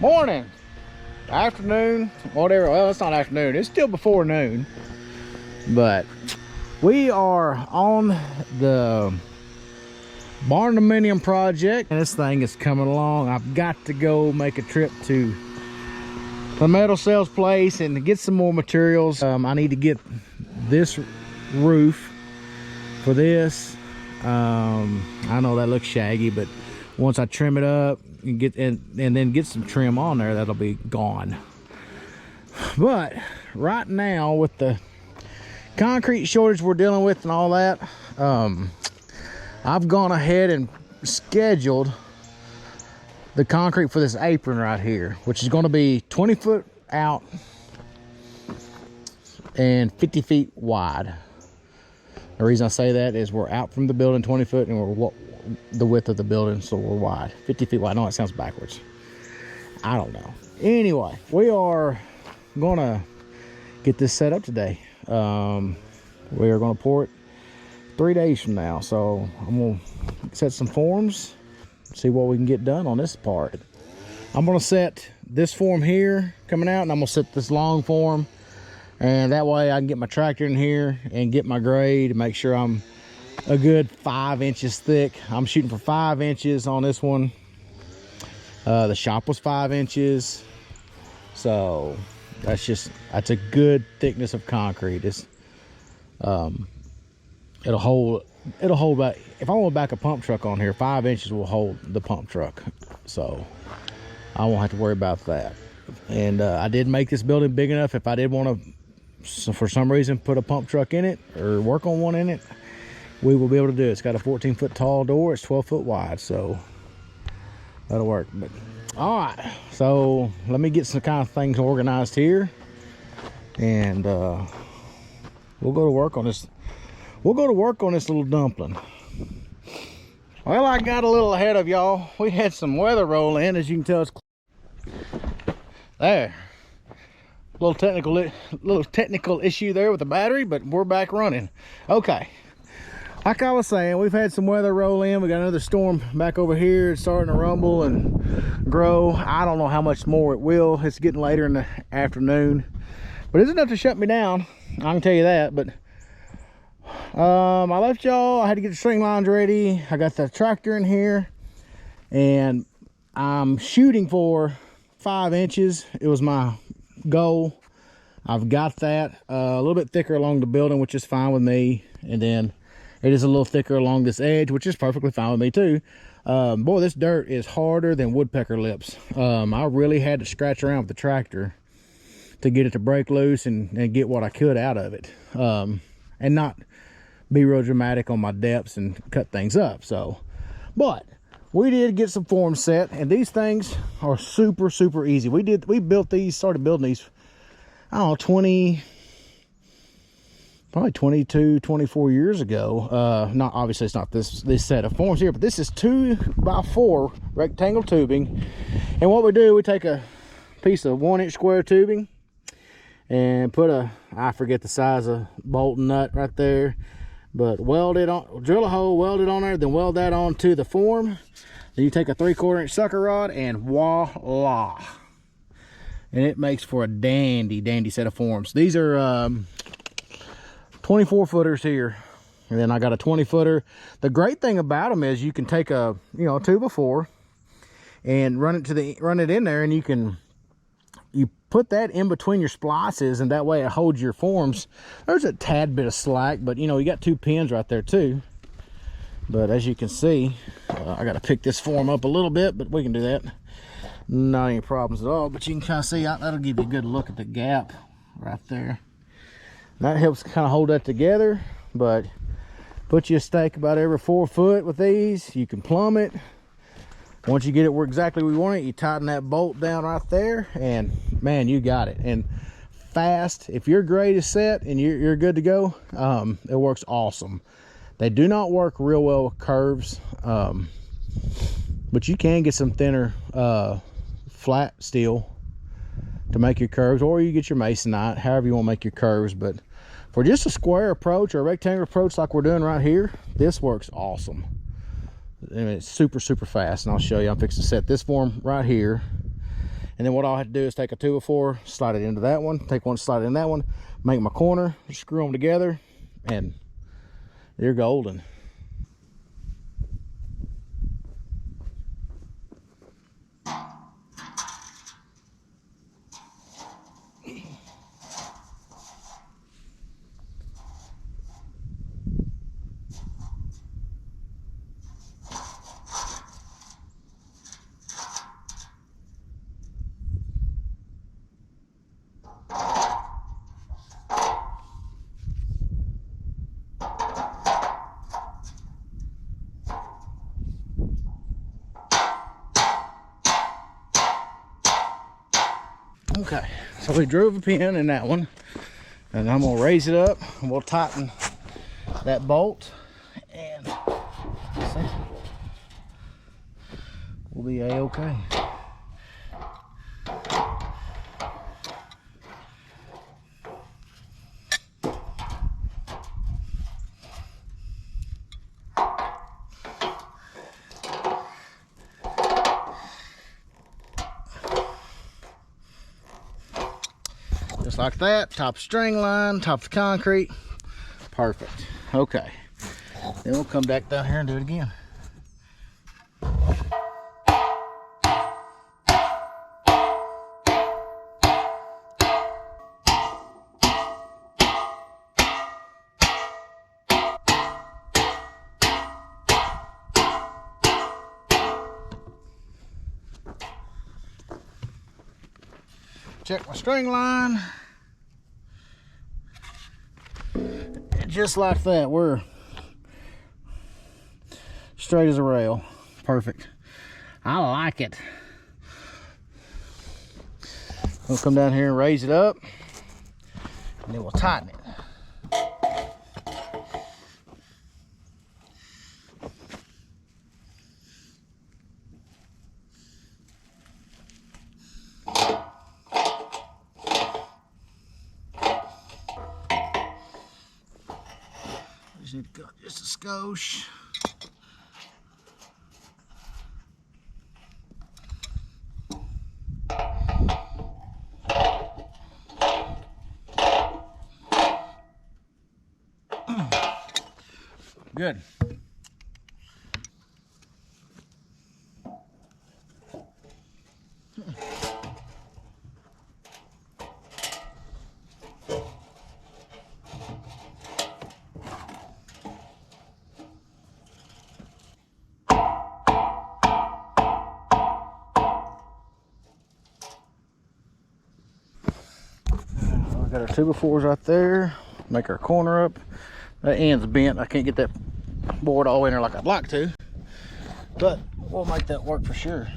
Morning, afternoon, whatever. Well, it's not afternoon, it's still before noon, but we are on the Barndominium project, and this thing is coming along. I've got to go make a trip to the metal sales place and get some more materials. I need to get this roof for this. I know that looks shaggy, but once I trim it up and get and then get some trim on there, that'll be gone. But right now, with the concrete shortage we're dealing with and all that, I've gone ahead and scheduled the concrete for this apron right here, which is going to be 20 foot out and 50 feet wide. The reason I say that is we're out from the building 20 foot and we're the width of the building, so we're wide 50 feet wide. I know it sounds backwards, I don't know. Anyway, we are gonna get this set up today. We are gonna pour it 3 days from now, so I'm gonna set some forms, see what we can get done on this part. I'm gonna set this form here coming out, and I'm gonna set this long form, and that way I can get my tractor in here and get my grade and make sure I'm a good 5 inches thick. I'm shooting for 5 inches on this one. The shop was 5 inches, so that's a good thickness of concrete. It's it'll hold about, if I want to back a pump truck on here, 5 inches will hold the pump truck, so I won't have to worry about that. And I did make this building big enough if I did want to, for some reason, put a pump truck in it or work on one in it, we will be able to do it. It's got a 14 foot tall door, it's 12 foot wide, so that'll work. But all right, so let me get some kind of things organized here, and we'll go to work on this. We'll go to work on this little dumpling. Well, I got a little ahead of y'all. We had some weather roll in, as you can tell. It's there. Little technical issue there with the battery, but we're back running. Okay. Like I was saying, we've had some weather roll in. We got another storm back over here. It's starting to rumble and grow. I don't know how much more it will. It's getting later in the afternoon, but it's enough to shut me down, I can tell you that. But I left y'all. I had to get the string lines ready. I got the tractor in here, and I'm shooting for 5 inches. It was my goal. I've got that a little bit thicker along the building, which is fine with me, and then it is a little thicker along this edge, which is perfectly fine with me too. Boy, this dirt is harder than woodpecker lips. I really had to scratch around with the tractor to get it to break loose and get what I could out of it, and not be real dramatic on my depths and cut things up. So, but we did get some forms set, and these things are super easy. We built these, started building these, I don't know, probably 22, 24 years ago. Not obviously, it's not this set of forms here, but this is 2x4 rectangle tubing. And what we do, we take a piece of 1 inch square tubing and put I forget the size of bolt and nut right there, but weld it on, drill a hole, weld it on there, then weld that onto the form. Then you take a 3/4 inch sucker rod, and voila, and it makes for a dandy set of forms. These are 24 footers here, and then I got a 20 footer. The great thing about them is you can take a 2x4 and run it in there, and you put that in between your splices, and that way it holds your forms. There's a tad bit of slack, but you got 2 pins right there too. But as you can see, I got to pick this form up a little bit, but we can do that, not any problems at all. But you can kind of see, that'll give you a good look at the gap right there. That helps kind of hold that together. But put you a stake about every 4 foot with these. You can plumb it. Once you get it where exactly we want it, you tighten that bolt down right there, and man, you got it. And fast, if your grade is set and you're good to go, it works awesome. They do not work real well with curves, but you can get some thinner flat steel to make your curves, or you get your masonite, however you want to make your curves. But for just a square approach or a rectangular approach like we're doing right here, this works awesome. I mean, it's super fast, and I'll show you. I'm fixing to set this form right here, And then what I'll have to do is take a 2x4, slide it into that one, take one, slide it in that one, make my corner, screw them together, and you're golden. Okay, so we drove a pin in that one, and I'm gonna raise it up and we'll tighten that bolt, and see, we'll be a-okay. Just like that, top string line, top of concrete, perfect. Okay, then we'll come back down here and do it again. Check my string line. And just like that, we're straight as a rail. Perfect. I like it. We'll come down here and raise it up, and then we'll tighten it. Just need to go just a skosh. Good. Got our 2x4s right there. Make our corner up. That end's bent. I can't get that board all in there like I'd like to, but we'll make that work for sure.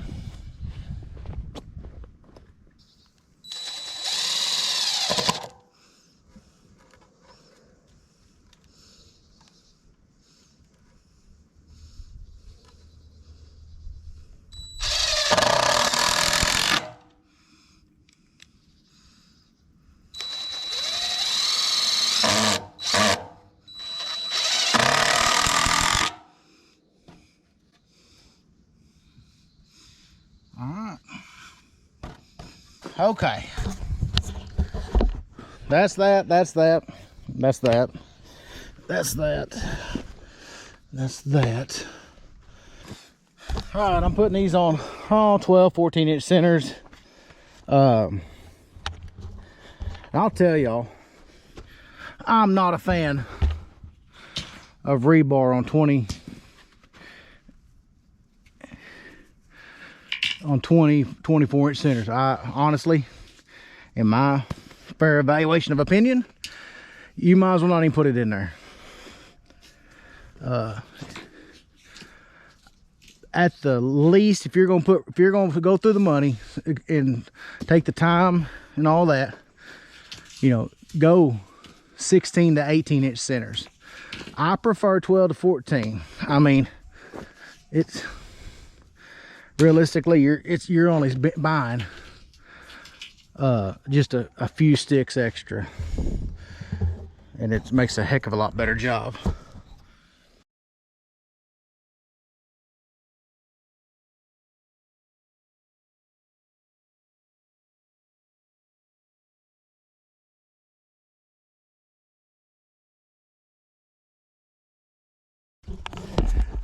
Okay, that's that, that's that, that's that, that's that, that's that. All right, I'm putting these on 12, 14-inch centers. I'll tell y'all, I'm not a fan of rebar on 24-inch centers. I honestly, in my fair evaluation of opinion, you might as well not even put it in there. At the least, if you're going to go through the money and take the time and all that, you know, go 16 to 18-inch centers. I prefer 12 to 14. I mean, it's realistically, you're only buying just a few sticks extra, and it makes a heck of a lot better job.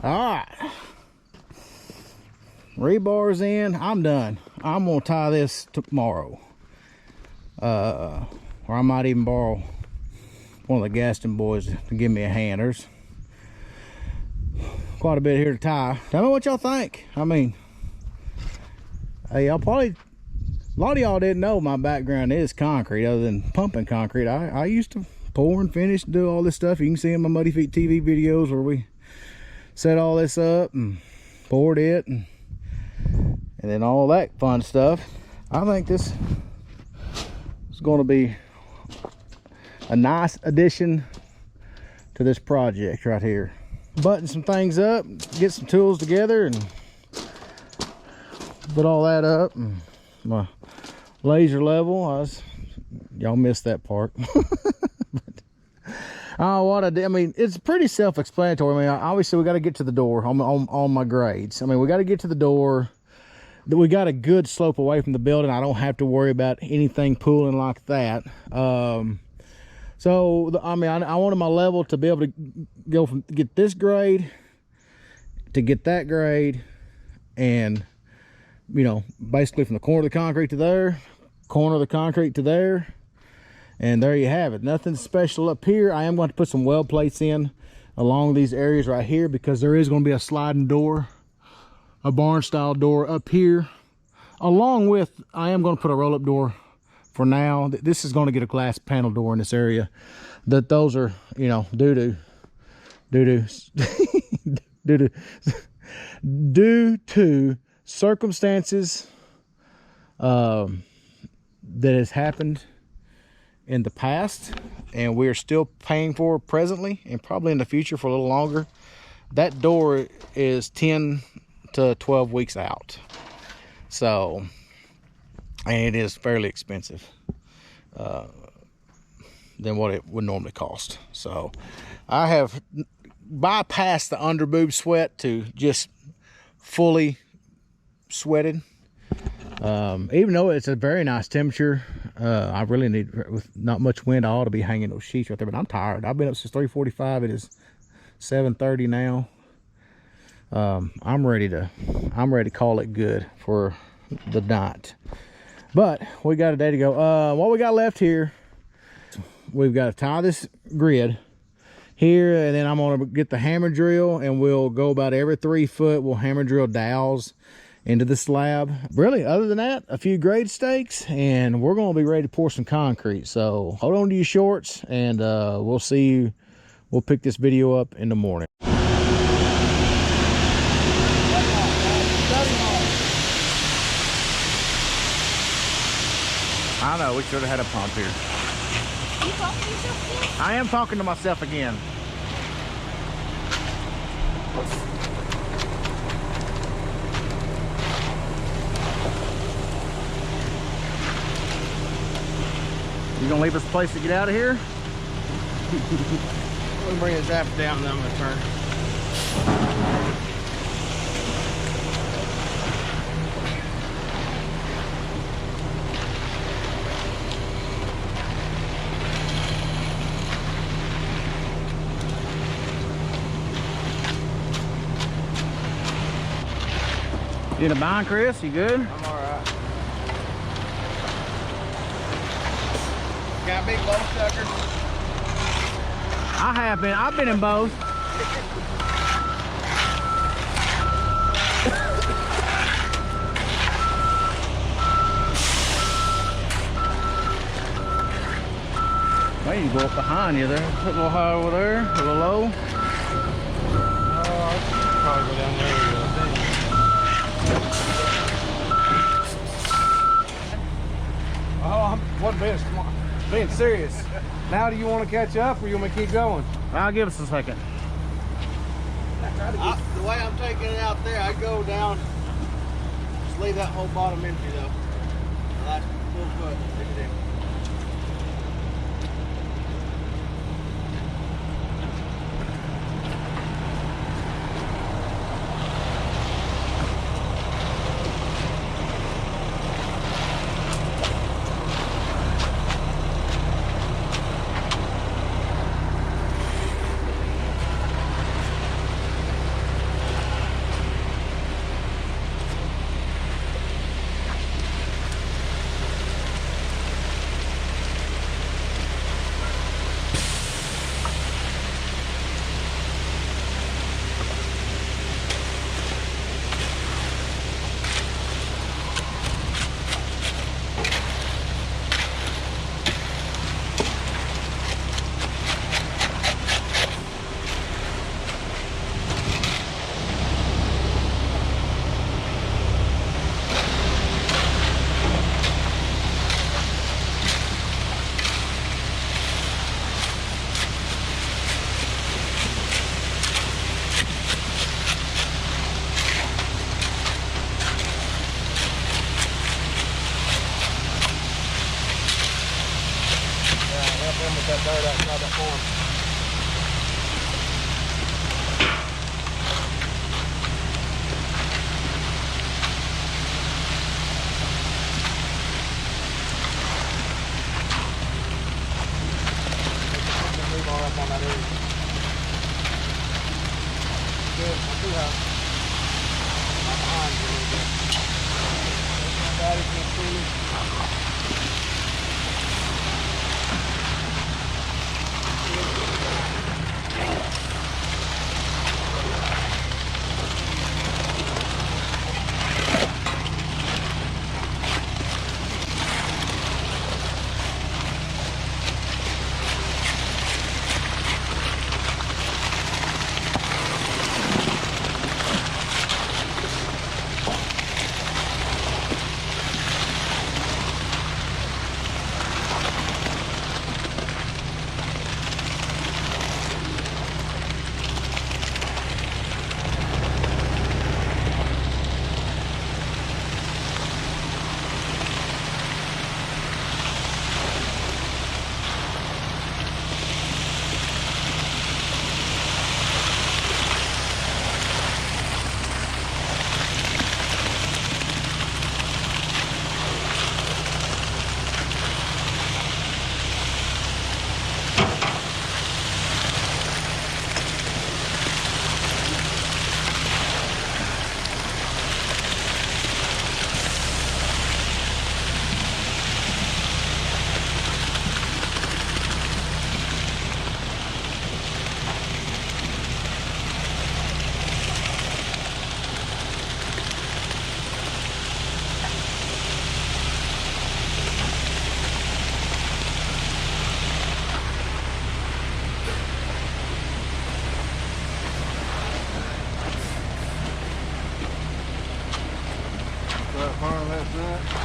All right. Rebar's in. I'm done. I'm gonna tie this tomorrow. Or I might even borrow one of the Gaston boys to give me a hand. There's quite a bit here to tie. Tell me what y'all think. I mean, hey, y'all probably, a lot of y'all didn't know my background is concrete other than pumping concrete. I used to pour and finish and do all this stuff. You can see in my Muddyfeet TV videos where we set all this up and poured it and then all that fun stuff. I think this is going to be a nice addition to this project right here. Button some things up, get some tools together, and put all that up. And my laser level, y'all missed that part. What I did, I mean, it's pretty self-explanatory. I mean, obviously we got to get to the door on my grades. I mean, we got to get to the door. We got a good slope away from the building. I don't have to worry about anything pooling like that. So I mean, I wanted my level to be able to go from get this grade to get that grade, and you know, basically from the corner of the concrete to there, corner of the concrete to there, and there you have it. Nothing special up here. I am going to put some weld plates in along these areas right here because there is going to be a sliding door, a barn style door up here, along with I am going to put a roll-up door. For now, this is going to get a glass panel door in this area. Those are, you know, due to circumstances that has happened in the past, and we are still paying for presently, and probably in the future for a little longer. That door is 10 to 12 weeks out, so. And it is fairly expensive than what it would normally cost. So I have bypassed the under boob sweat to just fully sweated. Even though it's a very nice temperature, I really need, with not much wind, I ought to be hanging those sheets right there, but I'm tired. I've been up since 3:45. It is 7:30 now. I'm ready to call it good for the night. But we got a day to go. What we got left here, we've got to tie this grid here, and then I'm going to get the hammer drill, and we'll go about every 3 foot. We'll hammer drill dowels into the slab. Really, other than that, a few grade stakes, and we're going to be ready to pour some concrete. So hold on to your shorts, and we'll see you. We'll pick this video up in the morning. I know, we should have had a pump here. You talking to yourself again? I am talking to myself again. You gonna leave us a place to get out of here? We'll bring his app down and then I'm gonna turn. You in a bind, Chris? You good? I'm alright. Got big bow sucker? I have been. I've been in both. Well, you go up behind you there. A little high over there, a little low. Oh, I should probably go down there, I think. Oh, I wasn't being serious. Now do you want to catch up or you want me to keep going? I'll give us a second. The way I'm taking it out there, I go down, just leave that whole bottom empty though. The last full foot. Them with that dirt outside that form. Move all up on that area. Good, not too high. Not behind you a little bit. Not bad if you can see me.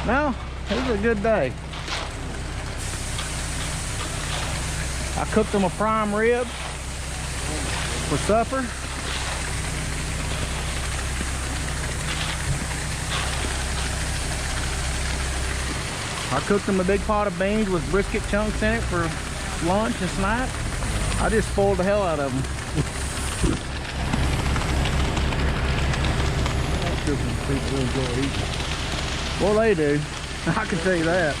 No, it was a good day. I cooked them a prime rib for supper. I cooked them a big pot of beans with brisket chunks in it for lunch and snack. I just spoiled the hell out of them. People enjoy eating. Well, they do. I can tell you that.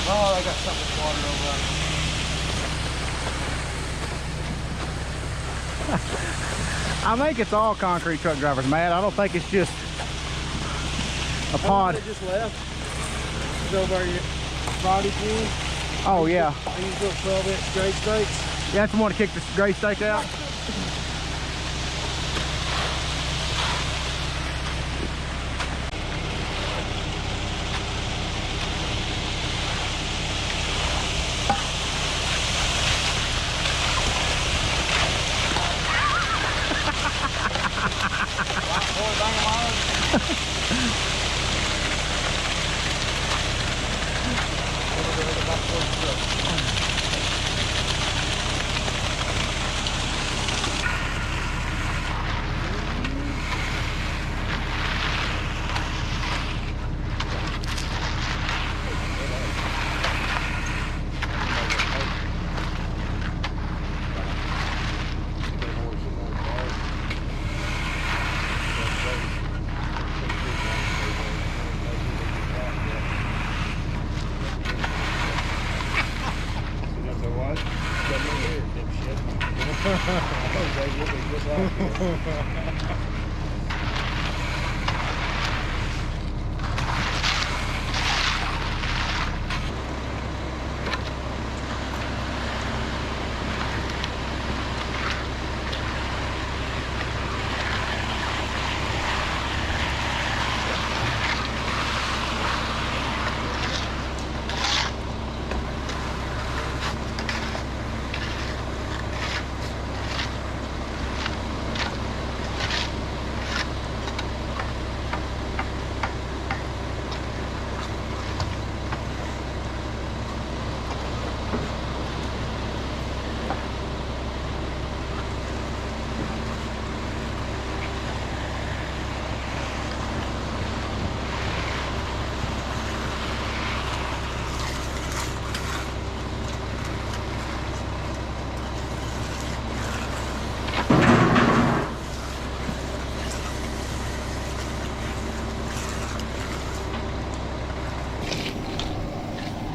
Oh, I got something with water over there. I think it's all concrete truck drivers, Matt. I don't think it's just a pod. They just left. It's over your body pool. Oh, yeah. These little 12-inch grade stakes. You have to want to kick this gray stake out?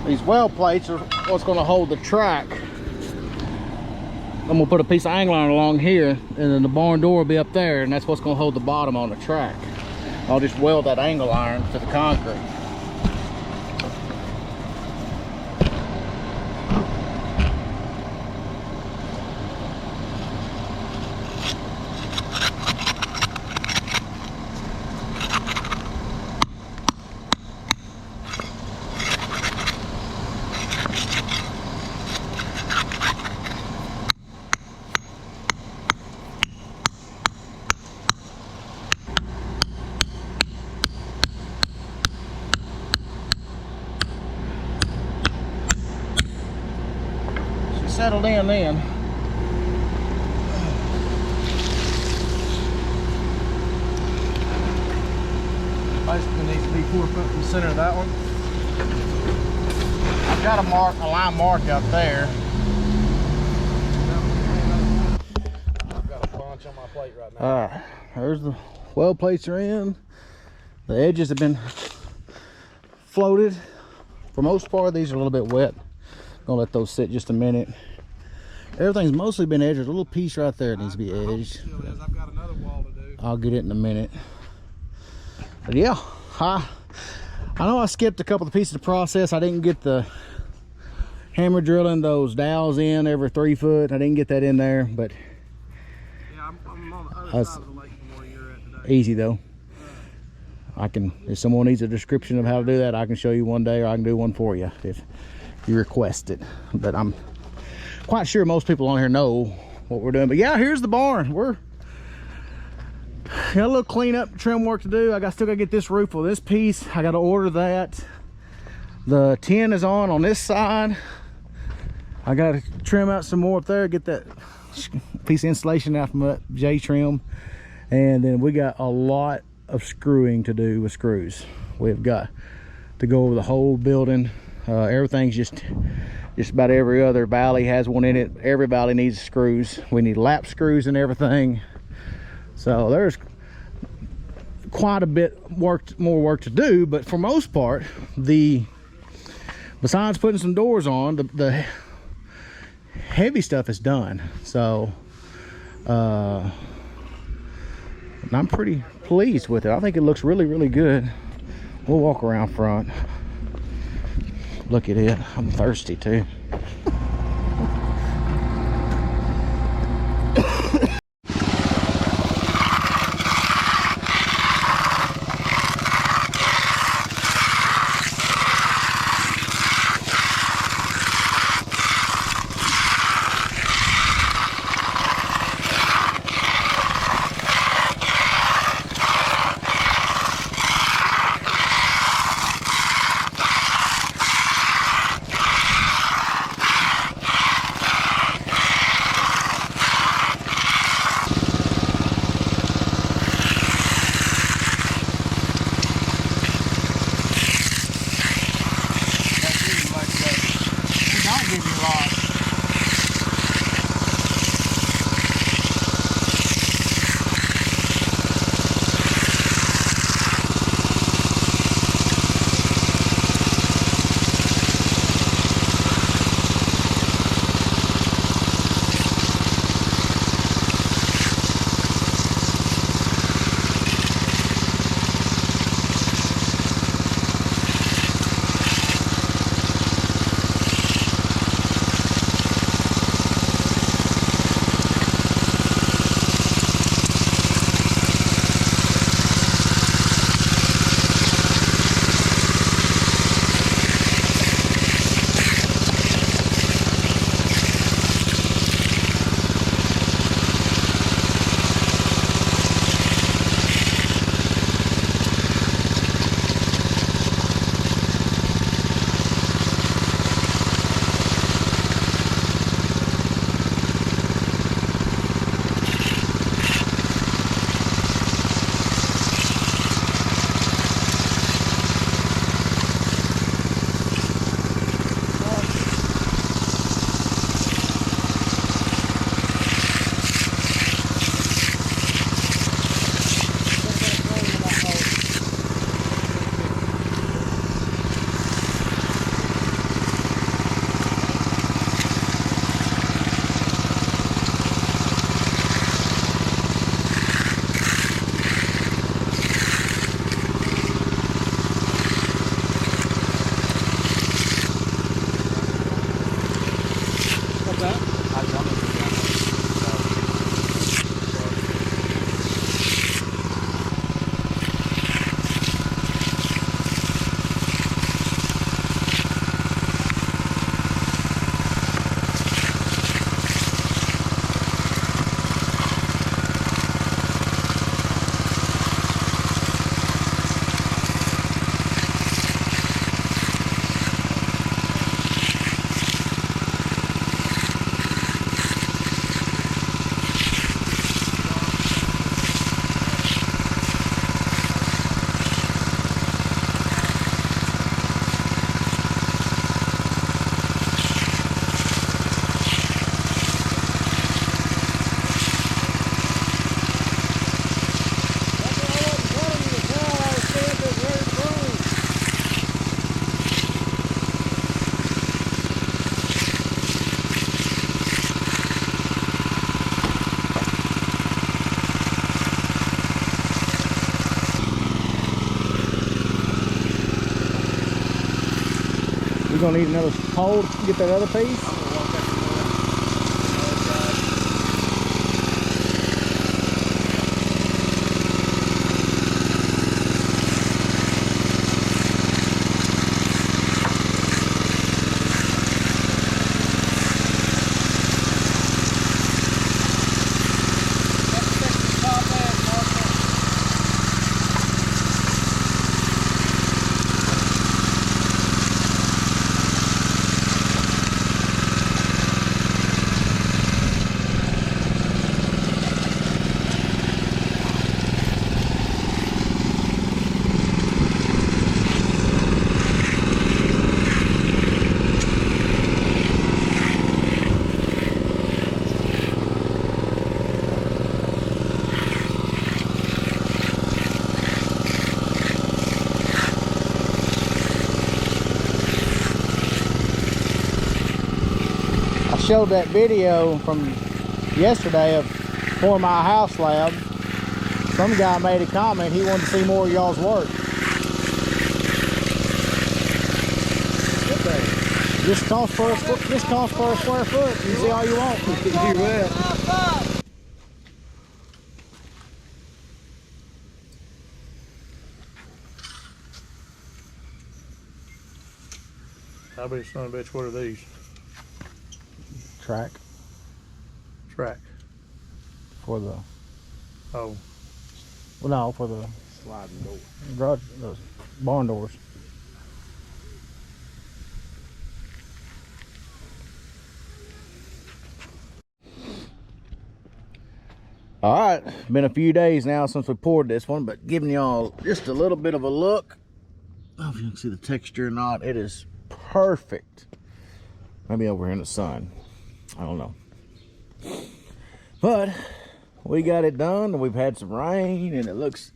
These weld plates are what's going to hold the track. I'm going to put a piece of angle iron along here, and then the barn door will be up there, and that's what's going to hold the bottom on the track. I'll just weld that angle iron to the concrete. Settled in then. Basically needs to be 4 foot from the center of that one. I've got a line mark out there. I've got a bunch on my plate right now. Alright, there's the weld plates are in. The edges have been floated. For most part, these are a little bit wet. Gonna let those sit just a minute. Everything's mostly been edged. There's a little piece right there that needs to be edged. I've got another wall to do. I'll get it in a minute. But yeah, I know I skipped a couple of pieces of process. I didn't get the hammer drilling those dowels in every 3 foot. I didn't get that in there, but yeah, I'm on the other side of the lake from where you're at today. Easy though. I can, if someone needs a description of how to do that, I can show you one day, or I can do one for you if you request it. But I'm quite sure most people on here know what we're doing. But yeah, here's the barn. We're got a little cleanup, trim work to do. Still gotta get this roof on this piece. I gotta order that. The tin is on this side. I gotta trim out some more up there, get that piece of insulation out from that J trim. And then we got a lot of screwing to do with screws. We've got to go over the whole building. Everything's just about every other valley has one in it. Every valley needs screws. We need lap screws and everything. So there's quite a bit more work to do, but for most part, besides putting some doors on, the heavy stuff is done. So I'm pretty pleased with it. I think it looks really, really good. We'll walk around front. Look at it. I'm thirsty too. You're gonna need another pole to get that other piece. Showed that video from yesterday of for my house slab. Some guy made a comment he wanted to see more of y'all's work. This costs for a square foot. You can see all you want. You will. I bet son of a bitch, what are these? Track for the oh, well, no, for the Sliding door. garage, those barn doors. All right, been a few days now since we poured this one, but giving y'all just a little bit of a look. I don't know if you can see the texture or not. It is perfect. Maybe over here in the sun, I don't know, but we got it done, and we've had some rain, and it looks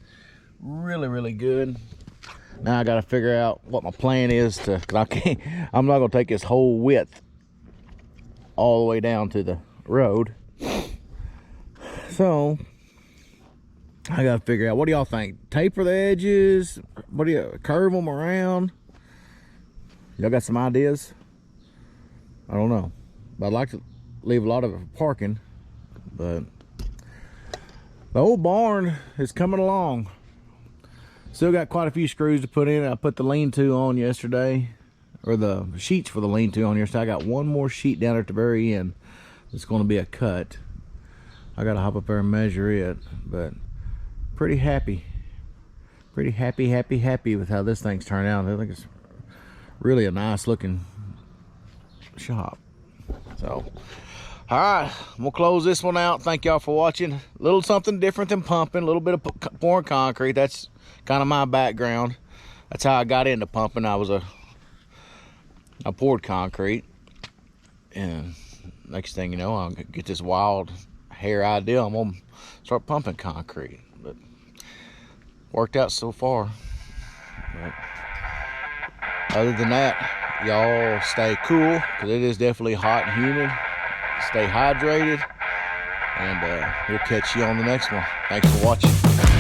really good. Now I got to figure out what my plan is to, cause I'm not gonna take this whole width all the way down to the road. So I gotta figure out, what do y'all think? Taper the edges? What do you, curve them around? Y'all got some ideas? I don't know, but I'd like to leave a lot of it for parking. But the old barn is coming along. Still got quite a few screws to put in. I put the lean-to on yesterday, or the sheets for the lean-to on yesterday. I got one more sheet down at the very end. It's going to be a cut. I got to hop up there and measure it, but pretty happy. Pretty happy with how this thing's turned out. I think it's really a nice looking shop. So, all right, we'll close this one out. Thank y'all for watching. A little something different than pumping, a little bit of pouring concrete. That's kind of my background. That's how I got into pumping. I poured concrete, and next thing you know, I'll get this wild hair idea. I'm gonna start pumping concrete, but worked out so far. But other than that, y'all stay cool, because it is definitely hot and humid. Stay hydrated, and we'll catch you on the next one. Thanks for watching.